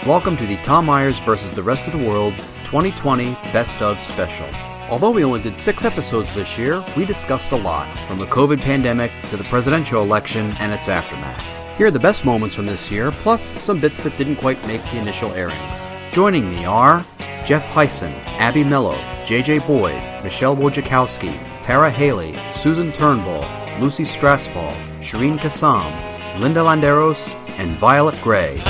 Welcome to the Tom Myers vs. the Rest of the World 2020 Best of Special. Although we only did 6 episodes this year, we discussed a lot, from the COVID pandemic to the presidential election and its aftermath. Here are the best moments from this year, plus some bits that didn't quite make the initial airings. Joining me are Jeff Hyson, Abby Mello, JJ Boyd, Michelle Wojciechowski, Tara Haley, Susan Turnbull, Lucy Strasball, Shireen Kassam, Linda Landeros, and Violet Gray.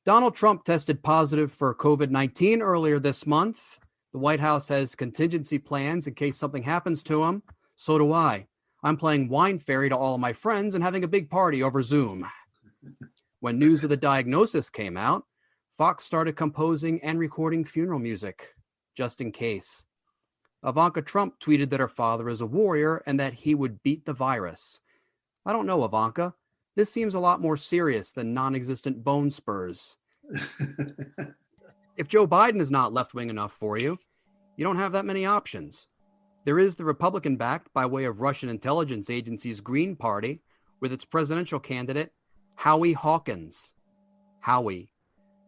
Donald Trump tested positive for COVID-19 earlier this month. The White House has contingency plans in case something happens to him. So do I. I'm playing Wine Fairy to all of my friends and having a big party over Zoom. When news of the diagnosis came out, Fox started composing and recording funeral music, just in case. Ivanka Trump tweeted that her father is a warrior and that he would beat the virus. I don't know, Ivanka. This seems a lot more serious than non-existent bone spurs. If Joe Biden is not left-wing enough for you, you don't have that many options. There is the Republican-backed, by way of Russian intelligence agency's Green Party, with its presidential candidate, Howie Hawkins. Howie.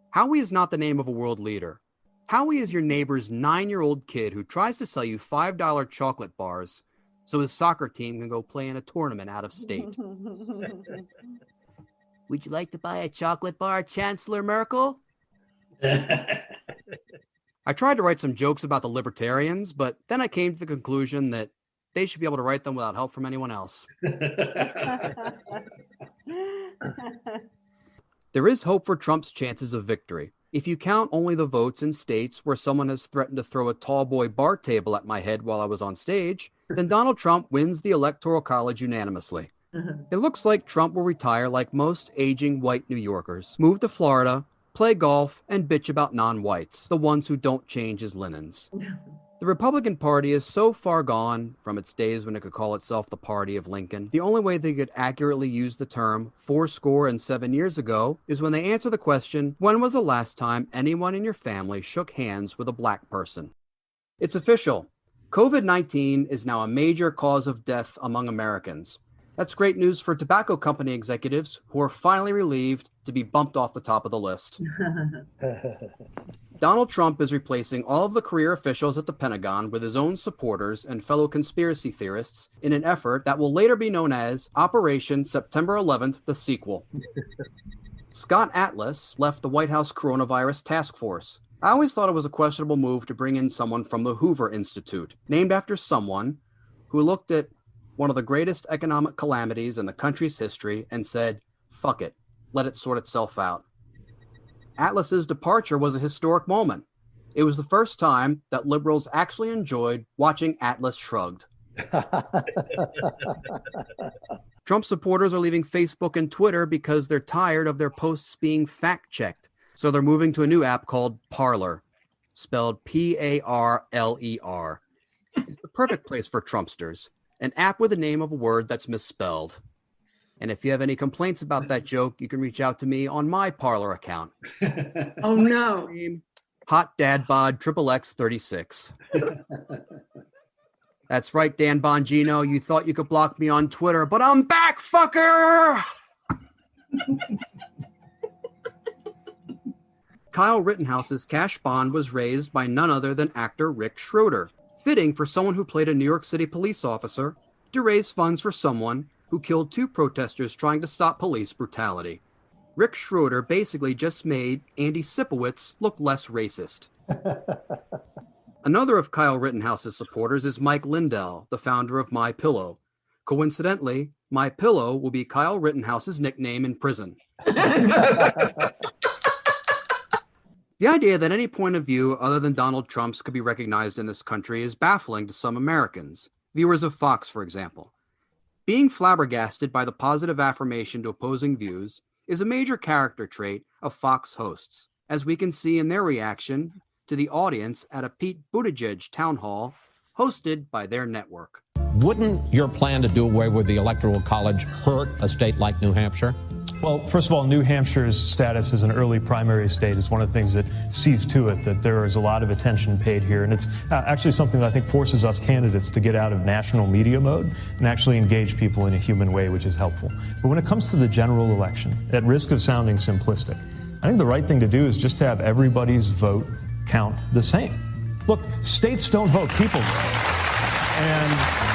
Howie is not the name of a world leader. Howie is your neighbor's 9-year-old kid who tries to sell you $5 chocolate bars so his soccer team can go play in a tournament out of state. Would you like to buy a chocolate bar, Chancellor Merkel? I tried to write some jokes about the libertarians, but then I came to the conclusion that they should be able to write them without help from anyone else. There is hope for Trump's chances of victory. If you count only the votes in states where someone has threatened to throw a tall boy bar table at my head while I was on stage, then Donald Trump wins the Electoral College unanimously. It looks like Trump will retire like most aging white New Yorkers, move to Florida, play golf, and bitch about non-whites, the ones who don't change his linens. The Republican Party is so far gone from its days when it could call itself the Party of Lincoln. The only way they could accurately use the term 77 years ago is when they answer the question, when was the last time anyone in your family shook hands with a black person? It's official. COVID-19 is now a major cause of death among Americans. That's great news for tobacco company executives who are finally relieved to be bumped off the top of the list. Donald Trump is replacing all of the career officials at the Pentagon with his own supporters and fellow conspiracy theorists in an effort that will later be known as Operation September 11th, the sequel. Scott Atlas left the White House Coronavirus Task Force. I always thought it was a questionable move to bring in someone from the Hoover Institute, named after someone who looked at one of the greatest economic calamities in the country's history and said, fuck it, let it sort itself out. Atlas's departure was a historic moment. It was the first time that liberals actually enjoyed watching Atlas shrugged. Trump supporters are leaving Facebook and Twitter because they're tired of their posts being fact-checked. So they're moving to a new app called Parler, spelled P-A-R-L-E-R. It's the perfect place for Trumpsters, an app with the name of a word that's misspelled. And if you have any complaints about that joke, you can reach out to me on my Parler account. Oh, no. Hot Dad Bod XXX36. That's right, Dan Bongino. You thought you could block me on Twitter, but I'm back, fucker! Kyle Rittenhouse's cash bond was raised by none other than actor Rick Schroeder. Fitting for someone who played a New York City police officer to raise funds for someone who killed 2 protesters trying to stop police brutality. Rick Schroeder basically just made Andy Sipowicz look less racist. Another of Kyle Rittenhouse's supporters is Mike Lindell, the founder of MyPillow. Coincidentally, MyPillow will be Kyle Rittenhouse's nickname in prison. The idea that any point of view other than Donald Trump's could be recognized in this country is baffling to some Americans, viewers of Fox, for example. Being flabbergasted by the positive affirmation to opposing views is a major character trait of Fox hosts, as we can see in their reaction to the audience at a Pete Buttigieg town hall hosted by their network. Wouldn't your plan to do away with the Electoral College hurt a state like New Hampshire? Well, first of all, New Hampshire's status as an early primary state is one of the things that sees to it that there is a lot of attention paid here. And it's actually something that I think forces us candidates to get out of national media mode and actually engage people in a human way, which is helpful. But when it comes to the general election, at risk of sounding simplistic, I think the right thing to do is just to have everybody's vote count the same. Look, states don't vote, people vote. And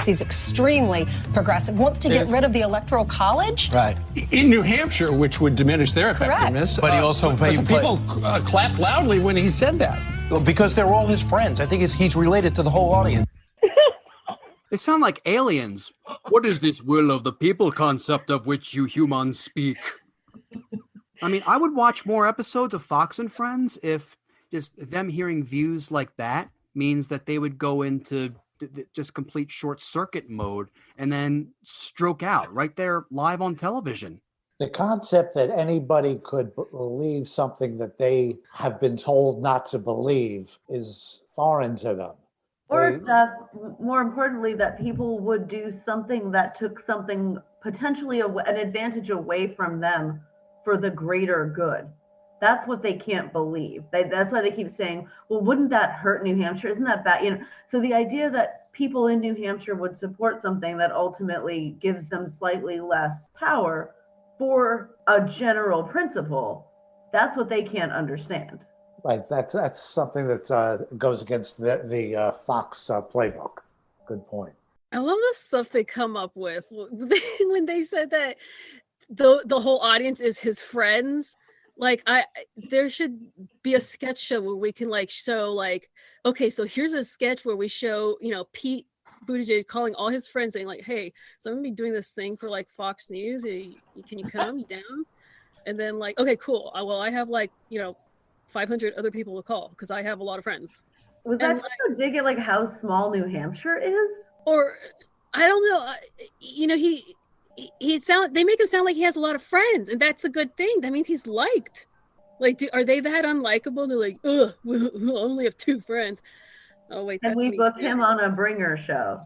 he's extremely progressive, wants to get rid of the Electoral College. Right. In New Hampshire, which would diminish their effectiveness. But he also but the people clapped loudly when he said that. Well, because they're all his friends. I think he's related to the whole audience. They sound like aliens. What is this will of the people concept of which you humans speak? I mean, I would watch more episodes of Fox and Friends if just them hearing views like that means that they would go into just complete short circuit mode and then stroke out right there live on television. The concept that anybody could believe something that they have been told not to believe is foreign to them. Or that, more importantly, that people would do something that took something potentially an advantage away from them for the greater good. That's what they can't believe. That's why they keep saying, well, wouldn't that hurt New Hampshire? Isn't that bad? You know, so the idea that people in New Hampshire would support something that ultimately gives them slightly less power for a general principle, that's what they can't understand. Right. That's something that goes against the Fox playbook. Good point. I love the stuff they come up with when they said that the whole audience is his friends. Like, there should be a sketch show where we can show okay, so here's a sketch where we show, Pete Buttigieg calling all his friends saying hey, so I'm gonna be doing this thing for Fox News. Can you come? You down? And then okay, cool. Well, I have 500 other people to call because I have a lot of friends. Was that just a dig at how small New Hampshire is? Or I don't know. They make him sound like he has a lot of friends, and that's a good thing. That means he's liked. Are they that unlikable? They're like, ugh, we'll only have 2 friends. Oh wait, and we booked him on a bringer show.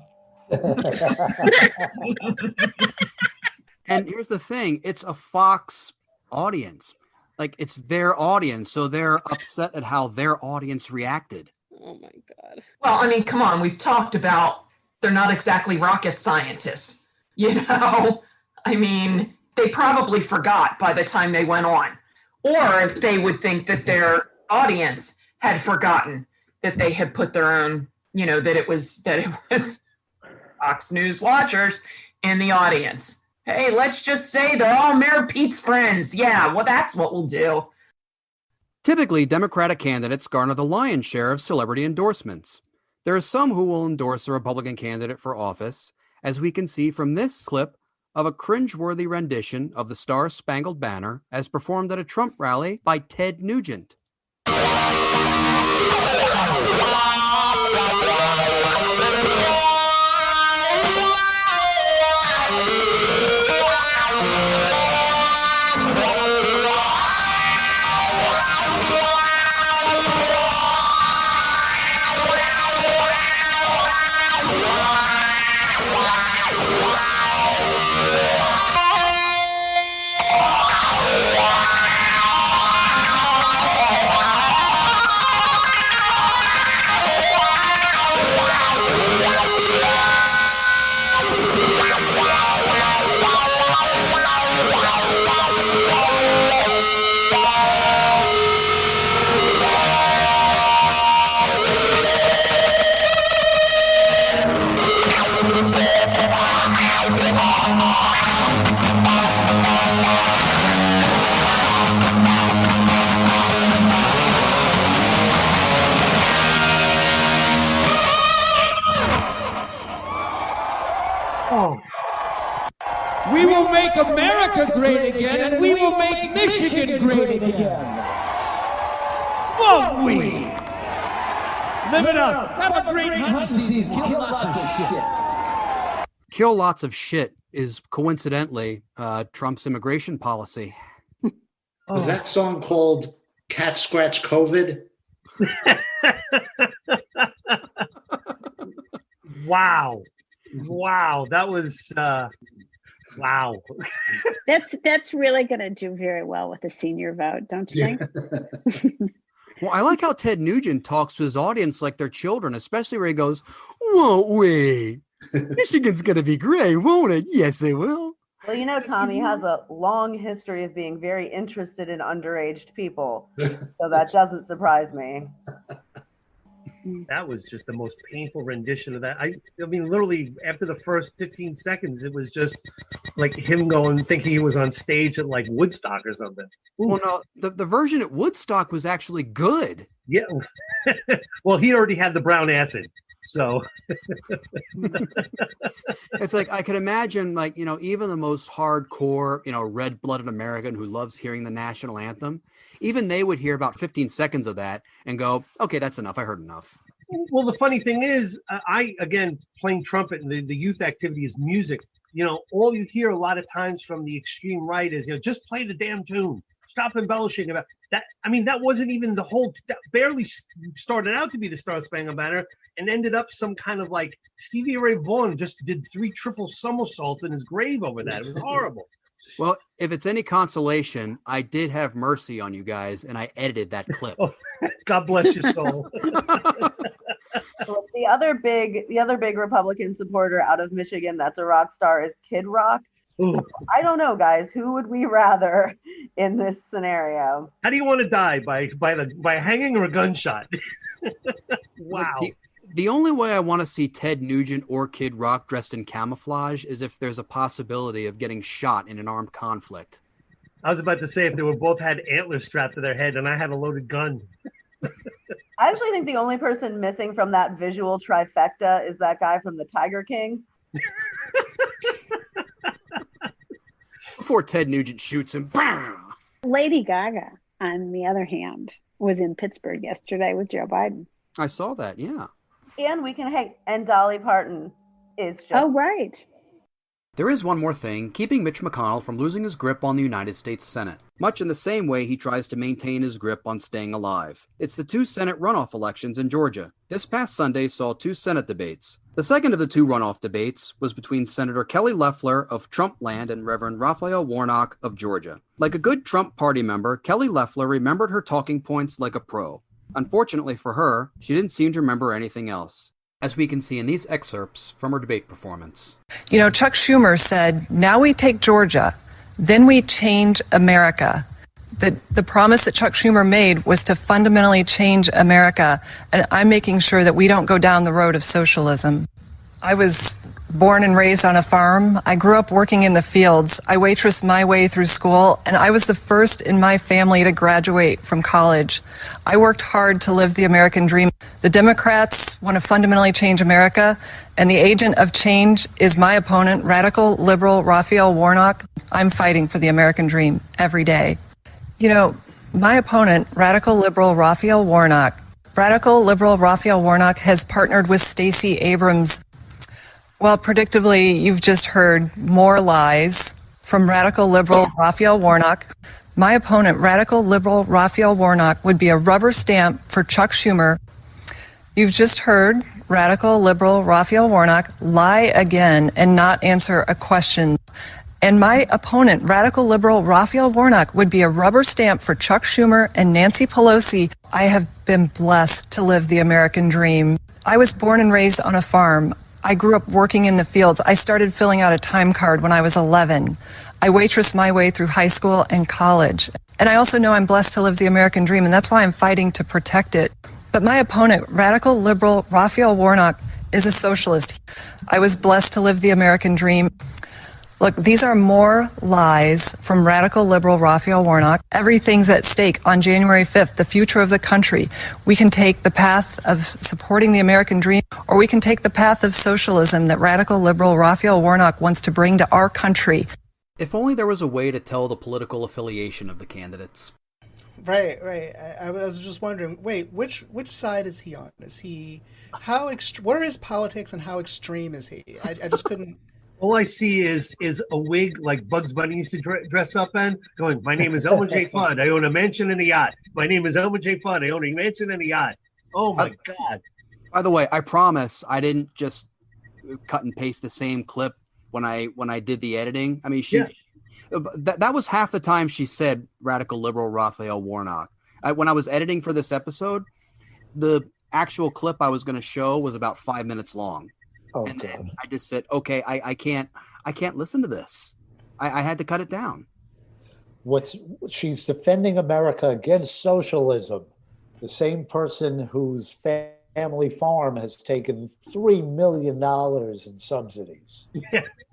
And here's the thing: it's a Fox audience. It's their audience, so they're upset at how their audience reacted. Oh my God. Well, I mean, come on. We've talked about they're not exactly rocket scientists. I mean, they probably forgot by the time they went on. Or if they would think that their audience had forgotten that they had put their own, that it was Fox News watchers in the audience. Hey, let's just say they're all Mayor Pete's friends. Yeah, well, that's what we'll do. Typically, Democratic candidates garner the lion's share of celebrity endorsements. There are some who will endorse a Republican candidate for office, as we can see from this clip of a cringeworthy rendition of the Star-Spangled Banner as performed at a Trump rally by Ted Nugent. We will make America great again, and we will make Michigan great again. Won't we? Live it up. Have a great hunting season. Kill lots of shit. Kill lots of shit is coincidentally Trump's immigration policy. Is that song called Cat Scratch COVID? Wow. That was Wow. That's really going to do very well with the senior vote, don't you think? Well, I like how Ted Nugent talks to his audience like they're children, especially where he goes, "Won't we? Michigan's going to be great, won't it? Yes, it will." Well, you know, Tommy has a long history of being very interested in underage people, so that doesn't surprise me. That was just the most painful rendition of that. I mean, literally after the first 15 seconds, it was just like him going, thinking he was on stage at like Woodstock or something. Ooh. Well, no, the version at Woodstock was actually good. Yeah. Well, he already had the brown acid. So it's like I could imagine, like, you know, even the most hardcore, you know, red-blooded American who loves hearing the national anthem, even they would hear about 15 seconds of that and go, "Okay, that's enough. I heard enough." Well, the funny thing is, again, playing trumpet and the youth activity is music. You know, all you hear a lot of times from the extreme right is, you know, just play the damn tune. Stop embellishing about that. I mean, that wasn't even the whole, that barely started out to be the Star Spangled Banner and ended up some kind of like Stevie Ray Vaughan just did 3 triple somersaults in his grave over that. It was horrible. Well, if it's any consolation, I did have mercy on you guys and I edited that clip. Oh, God bless your soul. Well, the other big Republican supporter out of Michigan that's a rock star is Kid Rock. Ooh. I don't know, guys. Who would we rather in this scenario? How do you want to die? By hanging or a gunshot? Wow. The only way I want to see Ted Nugent or Kid Rock dressed in camouflage is if there's a possibility of getting shot in an armed conflict. I was about to say if they were both had antlers strapped to their head and I had a loaded gun. I actually think the only person missing from that visual trifecta is that guy from the Tiger King. Before Ted Nugent shoots him. Bam! Lady Gaga, on the other hand, was in Pittsburgh yesterday with Joe Biden. I saw that, yeah. And Dolly Parton is just... Oh, right. There is one more thing keeping Mitch McConnell from losing his grip on the United States Senate, much in the same way he tries to maintain his grip on staying alive. It's the 2 Senate runoff elections in Georgia. This past Sunday saw 2 Senate debates. The second of the 2 runoff debates was between Senator Kelly Loeffler of Trumpland and Reverend Raphael Warnock of Georgia. Like a good Trump party member, Kelly Loeffler remembered her talking points like a pro. Unfortunately for her, she didn't seem to remember anything else, as we can see in these excerpts from her debate performance. You know, Chuck Schumer said, now we take Georgia, then we change America. The promise that Chuck Schumer made was to fundamentally change America, and I'm making sure that we don't go down the road of socialism. I was born and raised on a farm. I grew up working in the fields. I waitressed my way through school, and I was the first in my family to graduate from college. I worked hard to live the American dream. The Democrats want to fundamentally change America, and the agent of change is my opponent, radical liberal Raphael Warnock. I'm fighting for the American dream every day. You know, my opponent, radical liberal Raphael Warnock has partnered with Stacey Abrams. Well, predictably, you've just heard more lies from radical liberal Raphael Warnock. My opponent, radical liberal Raphael Warnock, would be a rubber stamp for Chuck Schumer. You've just heard radical liberal Raphael Warnock lie again and not answer a question. And my opponent, radical liberal Raphael Warnock, would be a rubber stamp for Chuck Schumer and Nancy Pelosi. I have been blessed to live the American dream. I was born and raised on a farm. I grew up working in the fields. I started filling out a time card when I was 11. I waitressed my way through high school and college. And I also know I'm blessed to live the American dream, and that's why I'm fighting to protect it. But my opponent, radical liberal Raphael Warnock, is a socialist. I was blessed to live the American dream. Look, these are more lies from radical liberal Raphael Warnock. Everything's at stake on January 5th, the future of the country. We can take the path of supporting the American dream, or we can take the path of socialism that radical liberal Raphael Warnock wants to bring to our country. If only there was a way to tell the political affiliation of the candidates. Right. I was just wondering, wait, which side is he on? Is he, what are his politics and how extreme is he? I just couldn't. All I see is a wig like Bugs Bunny used to dress up in, going, my name is Elmer J. Fudd. I own a mansion and a yacht. My name is Elmer J. Fudd. I own a mansion and a yacht. Oh, my God. By the way, I promise I didn't just cut and paste the same clip when I did the editing. I mean, that was half the time she said radical liberal Raphael Warnock. When I was editing for this episode, the actual clip I was going to show was about 5 minutes long. Oh, and God. then I just said, okay, I can't listen to this. I had to cut it down. She's defending America against socialism. The same person whose family farm has taken $3 million in subsidies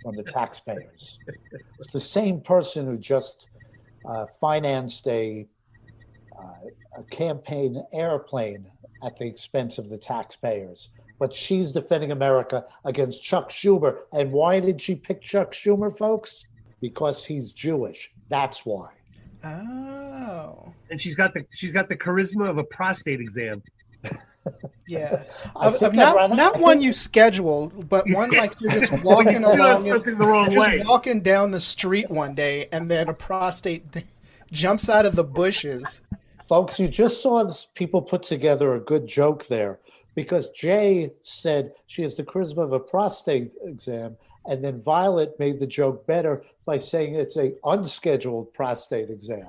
from the taxpayers. It's the same person who just financed a campaign airplane at the expense of the taxpayers. But she's defending America against Chuck Schumer. And why did she pick Chuck Schumer, folks? Because he's Jewish. That's why. Oh. And she's got the charisma of a prostate exam. Yeah. Not not one you schedule, but one like you're just walking along, something the wrong way. just walking down the street one day, and then a prostate jumps out of the bushes. Folks, you just saw people put together a good joke there, because Jay said she has the charisma of a prostate exam, and then Violet made the joke better by saying it's a unscheduled prostate exam.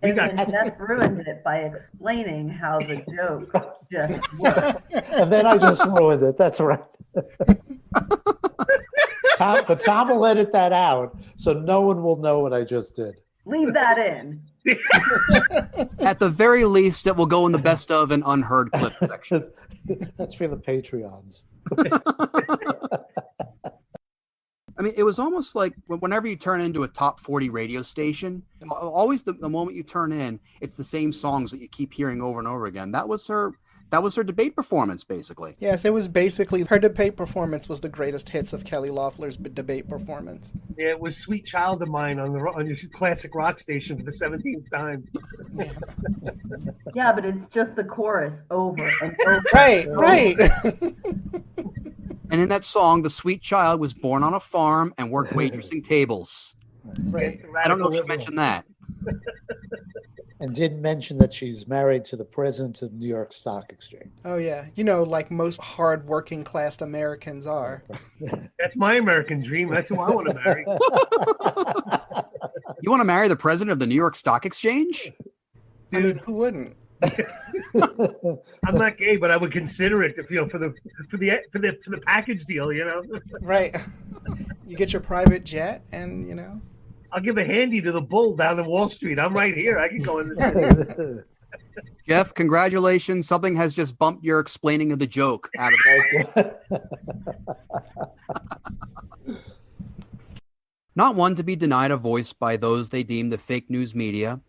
And Jeff ruined it by explaining how the joke just worked. And then I just ruined it. That's right. But Tom will edit that out, so no one will know what I just did. Leave that in. At the very least, it will go in the best of and unheard clip section. That's for the Patreons. I mean, it was almost like whenever you turn into a top 40 radio station, always the moment you turn in, it's the same songs that you keep hearing over and over again. That was her debate performance, basically. Yes, it was basically her debate performance was the greatest hits of Kelly Loeffler's debate performance. Yeah, it was "Sweet Child of Mine" on your classic rock station for the 17th time. Yeah, but it's just the chorus over and over. Right. And in that song, the sweet child was born on a farm and worked waitressing tables. Right. I don't know if you mentioned that. And didn't mention that she's married to the president of New York Stock Exchange. Oh, yeah. Like most hard working class Americans are. That's my American dream. That's who I want to marry. You want to marry the president of the New York Stock Exchange? Dude, I mean, who wouldn't? I'm not gay, but I would consider it for the package deal, Right. You get your private jet, and I'll give a handy to the bull down in Wall Street. I'm right here. I can go in this. Jeff, congratulations. Something has just bumped your explaining of the joke out of the Not one to be denied a voice by those they deem the fake news media,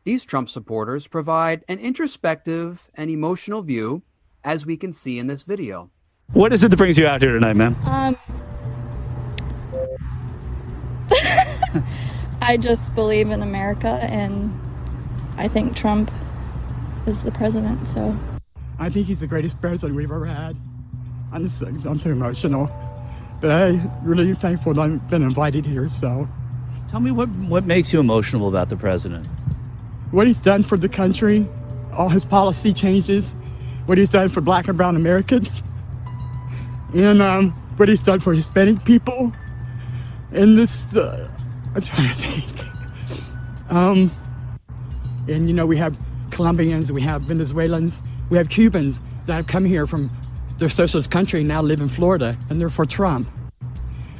these Trump supporters provide an introspective and emotional view, as we can see in this video. What is it that brings you out here tonight, ma'am? I just believe in America, and I think Trump is the president, so. I think he's the greatest president we've ever had. I'm too emotional, but I'm really thankful that I've been invited here, so. Tell me what makes you emotional about the president? What he's done for the country, all his policy changes, what he's done for Black and brown Americans, and what he's done for Hispanic people, and this, I'm trying to think. And we have Colombians, we have Venezuelans, we have Cubans that have come here from their socialist country and now live in Florida, and they're for Trump.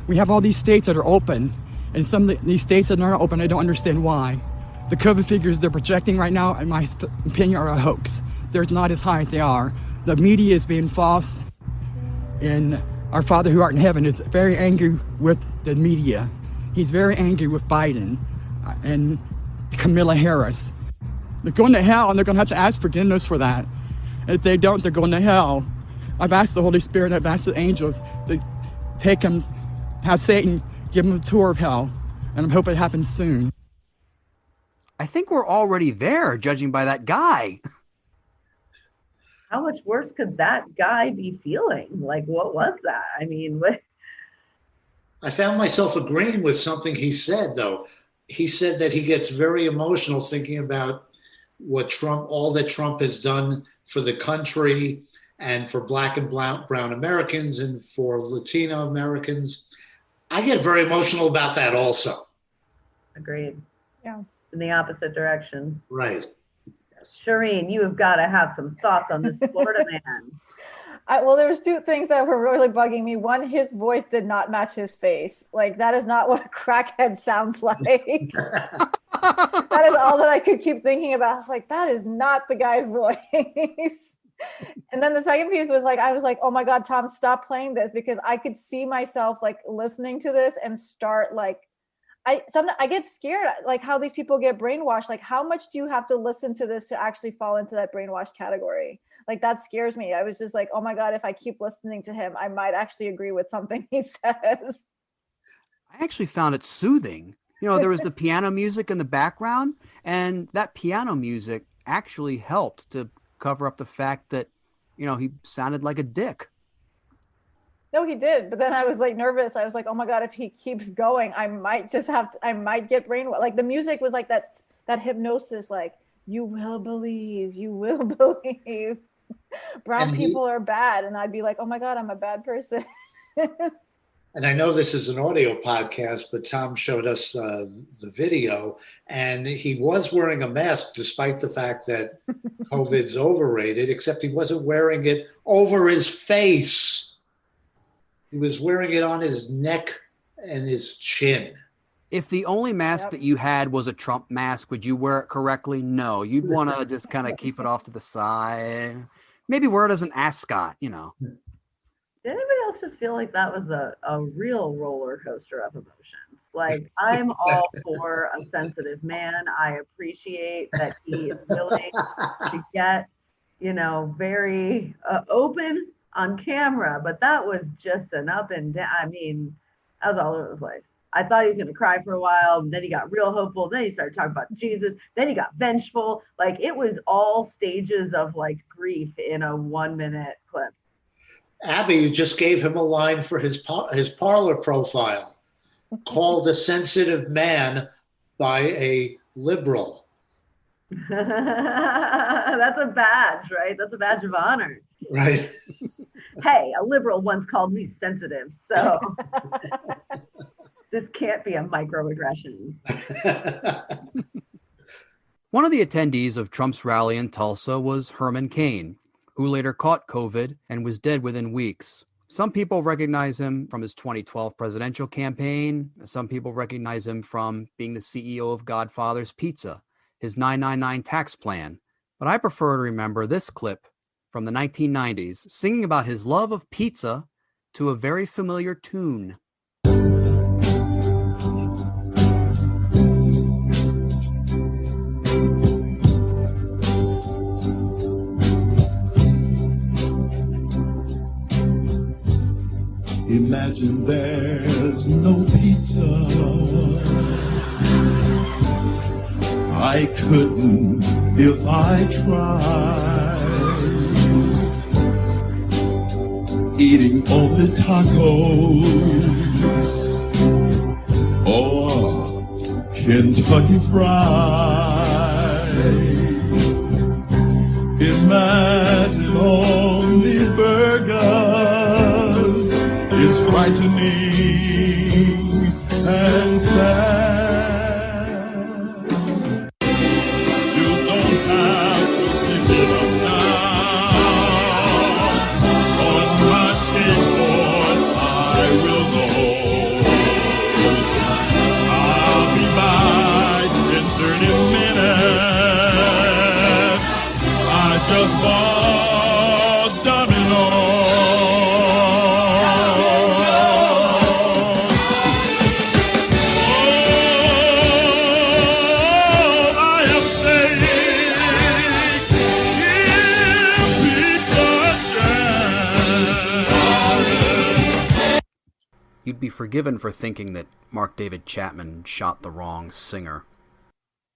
We have all these states that are open, and some of these states that aren't open, I don't understand why. The COVID figures they're projecting right now, in my opinion, are a hoax. They're not as high as they are. The media is being false, and our Father who art in heaven is very angry with the media. He's very angry with Biden and Kamala Harris. They're going to hell, and they're going to have to ask forgiveness for that. And if they don't, they're going to hell. I've asked the Holy Spirit, I've asked the angels to take him, have Satan give him a tour of hell, and I'm hoping it happens soon. I think we're already there, judging by that guy. How much worse could that guy be feeling? Like, what was that? I mean, what? I found myself agreeing with something he said, though. He said that he gets very emotional thinking about all that Trump has done for the country and for Black and brown Americans and for Latino Americans. I get very emotional about that also. Agreed. Yeah. In the opposite direction. Right. Shireen, you have got to have some thoughts on this Florida man. Well, there was two things that were really bugging me. One, his voice did not match his face. Like, that is not what a crackhead sounds like. That is all that I could keep thinking about. I was like, that is not the guy's voice. And then the second piece was like, I was like, oh my God, Tom, stop playing this, because I could see myself like listening to this and start like, I get scared, like how these people get brainwashed. Like, how much do you have to listen to this to actually fall into that brainwashed category? Like, that scares me. I was just like, oh my God, if I keep listening to him, I might actually agree with something he says. I actually found it soothing. You know, there was the piano music in the background, and that piano music actually helped to cover up the fact that, you know, he sounded like a dick. No, he did. But then I was like nervous. I was like, oh my God, if he keeps going, I might get brainwashed. Like, the music was like that hypnosis, like, you will believe, you will believe. Brown people are bad. And I'd be like, oh my God, I'm a bad person. And I know this is an audio podcast, but Tom showed us the video, and he was wearing a mask despite the fact that COVID's overrated, except he wasn't wearing it over his face. He was wearing it on his neck and his chin. If the only mask that you had was a Trump mask, would you wear it correctly? No, you'd want to just kind of keep it off to the side. Maybe wear it as an ascot, you know. Did anybody else just feel like that was a real roller coaster of emotions? Like, I'm all for a sensitive man. I appreciate that he is willing to get, you know, very open on camera, but that was just an up and down. I mean, that was all over the place. I thought he was going to cry for a while, and then he got real hopeful. Then he started talking about Jesus. Then he got vengeful. Like, it was all stages of like grief in a 1-minute clip. Abby, you just gave him a line for his Parler profile, called a sensitive man by a liberal. That's a badge, right? That's a badge of honor. Right. Hey, a liberal once called me sensitive, so this can't be a microaggression. One of the attendees of Trump's rally in Tulsa was Herman Cain, who later caught COVID and was dead within weeks. Some people recognize him from his 2012 presidential campaign. Some people recognize him from being the CEO of Godfather's Pizza, his 999 tax plan. But I prefer to remember this clip from the 1990s, singing about his love of pizza to a very familiar tune. Imagine there's no pizza. I couldn't if I tried. Eating only tacos or Kentucky Fried. Imagine only burgers is frightening and sad. You don't have to pick it up now. On my skateboard I will go. I'll be back in 30 minutes. I just bought Domino's. You'd be forgiven for thinking that Mark David Chapman shot the wrong singer.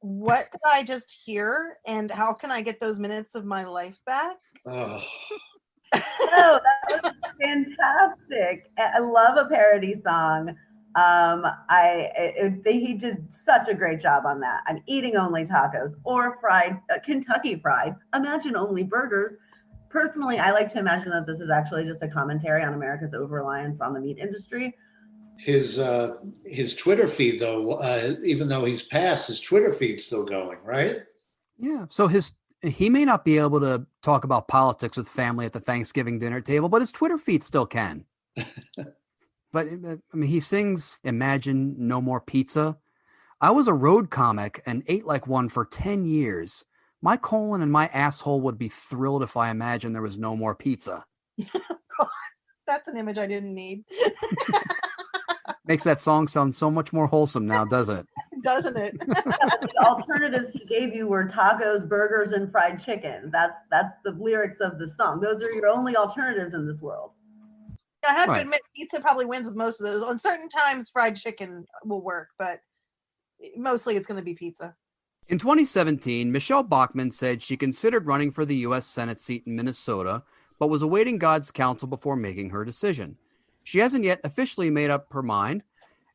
What did I just hear? And how can I get those minutes of my life back? Oh, that was fantastic. I love a parody song. He did such a great job on that. I'm eating only tacos or fried, Kentucky Fried. Imagine only burgers. Personally, I like to imagine that this is actually just a commentary on America's over-reliance on the meat industry. his Twitter feed, though, even though he's passed, his Twitter feed's still going, right? Yeah. So he may not be able to talk about politics with family at the Thanksgiving dinner table, but his Twitter feed still can. But I mean, he sings "Imagine No More Pizza." I was a road comic and ate like one for 10 years. My colon and my asshole would be thrilled if I imagined there was no more pizza. God, that's an image I didn't need. Makes that song sound so much more wholesome now, doesn't it? Doesn't it? The alternatives he gave you were tacos, burgers, and fried chicken. That's the lyrics of the song. Those are your only alternatives in this world. I have to Right. admit, pizza probably wins with most of those. On certain times, fried chicken will work, but mostly it's going to be pizza. In 2017, Michelle Bachmann said she considered running for the U.S. Senate seat in Minnesota, but was awaiting God's counsel before making her decision. She hasn't yet officially made up her mind,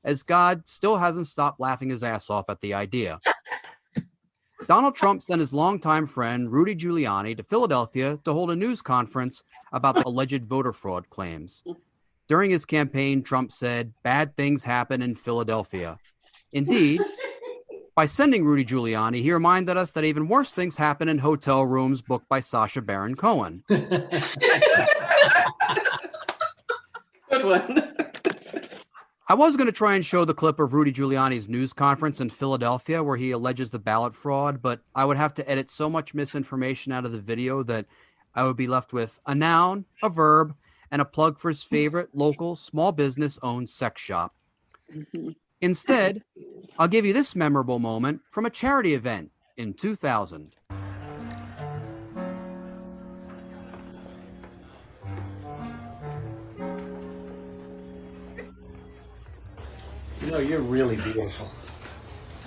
as God still hasn't stopped laughing his ass off at the idea. Donald Trump sent his longtime friend, Rudy Giuliani, to Philadelphia to hold a news conference about the alleged voter fraud claims. During his campaign, Trump said, "Bad things happen in Philadelphia." Indeed, by sending Rudy Giuliani, he reminded us that even worse things happen in hotel rooms booked by Sacha Baron Cohen. Good one. I was going to try and show the clip of Rudy Giuliani's news conference in Philadelphia where he alleges the ballot fraud, but I would have to edit so much misinformation out of the video that I would be left with a noun, a verb, and a plug for his favorite local small business owned sex shop. Instead, I'll give you this memorable moment from a charity event in 2000. You know, you're really beautiful.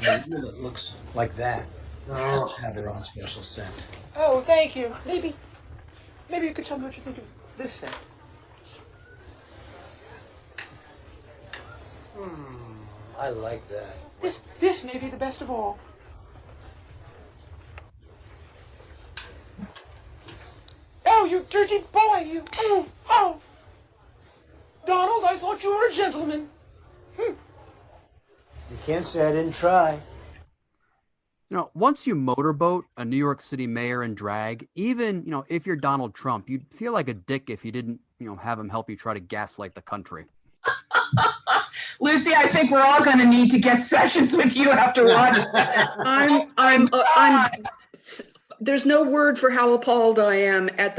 I mean, it looks like that. Oh, have her own special scent. Oh, thank you. Maybe you could tell me what you think of this scent. I like that. This may be the best of all. Oh, you dirty boy, you. Oh. Donald, I thought you were a gentleman. You can't say I didn't try. You know, once you motorboat a New York City mayor in drag, even, you know, if you're Donald Trump, you'd feel like a dick if you didn't, you know, have him help you try to gaslight the country. Lucy, I think we're all going to need to get sessions with you after watching that. There's no word for how appalled I am at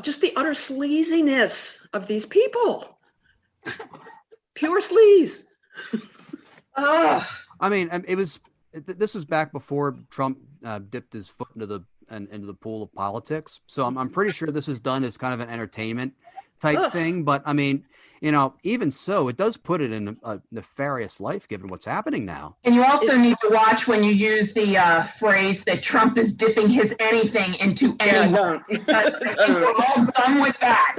just the utter sleaziness of these people. Pure sleaze. I mean, this was back before Trump dipped his foot into the pool of politics. So I'm pretty sure this is done as kind of an entertainment type thing. But I mean, you know, even so, it does put it in a nefarious life given what's happening now. And you also need to watch when you use the phrase that Trump is dipping his anything into anyone. I think we're all done with that.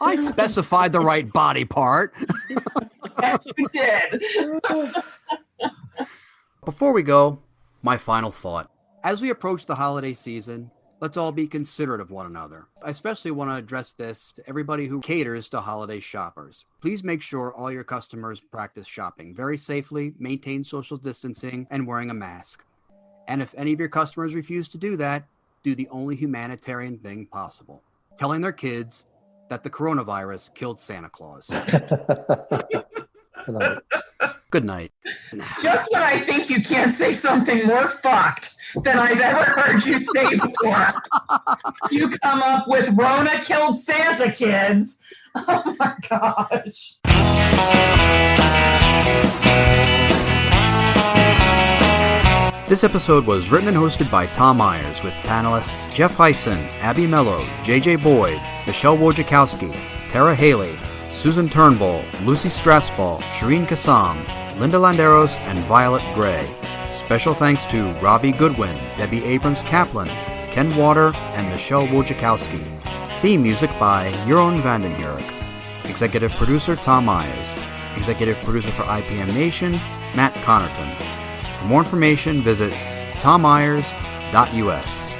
I specified the right body part. Yes, you did. Before we go, my final thought. As we approach the holiday season, let's all be considerate of one another. I especially want to address this to everybody who caters to holiday shoppers. Please make sure all your customers practice shopping very safely, maintain social distancing, and wearing a mask. And if any of your customers refuse to do that, do the only humanitarian thing possible. Telling their kids that the coronavirus killed Santa Claus. Good night. Just when I think you can't say something more fucked than I've ever heard you say before, you come up with Rona killed Santa, kids. Oh my gosh. This episode was written and hosted by Tom Myers with panelists Jeff Hyson, Abby Mello, JJ Boyd, Michelle Wojciechowski, Tara Haley, Susan Turnbull, Lucy Strasball, Shireen Kassam, Linda Landeros, and Violet Gray. Special thanks to Robbie Goodwin, Debbie Abrams-Kaplan, Ken Water, and Michelle Wojciechowski. Theme music by Jeroen Vandenhurk. Executive producer Tom Myers. Executive producer for ipmNation, Matt Connarton. For more information, visit tommyers.us.